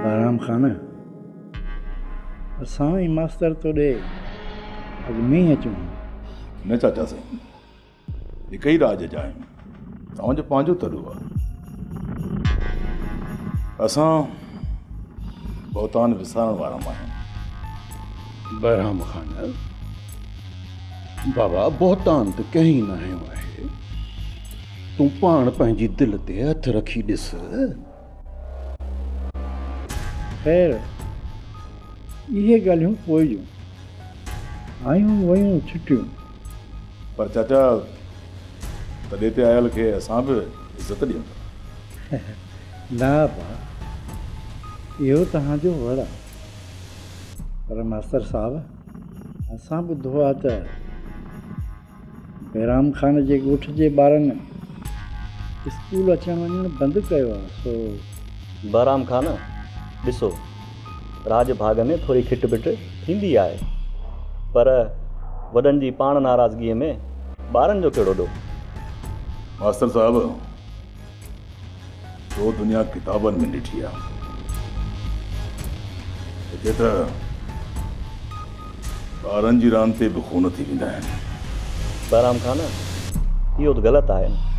बहराम खान असां ई मास्तर तो ॾे अॼु में ई अचूं न चाचा साईं, हिक ई राज जा आहियूं, तव्हांजो पंहिंजो तॾो आहे। असां बहुतान विसारण वारा आहियूं। बहराम खान बाबा बहुतान त कहीं न आयो आहे, तूं पाण पंहिंजी दिलि ते हथ रखी ॾिस। ख़ैर इहे ॻाल्हियूं पोइ जूं, आयूं वयूं छुटियूं। पर चाचा तॾहिं ते आयल खे असां बि इज़त ॾियूं था। ना भाउ, इहो तव्हांजो वड़ आहे, पर मास्तर साहब असां ॿुधो आहे त बहराम खान जे ॻोठ जे ॿारनि स्कूल अचणु वञणु बंदि कयो आहे। सो बहराम खान ॾिसो, राज भाग में थोरी खिट पिट थींदी आहे, पर वॾनि जी पाण नाराज़गीअ में ॿारनि जो कहिड़ो ॾोह। मास्टर साहब, तो दुनिया किताबनि में ॾिठी आहे, हिते त ॿारनि जी रांदि ते बि खून थी वेंदा आहिनि। बहराम खान इहो त ग़लति आहे न।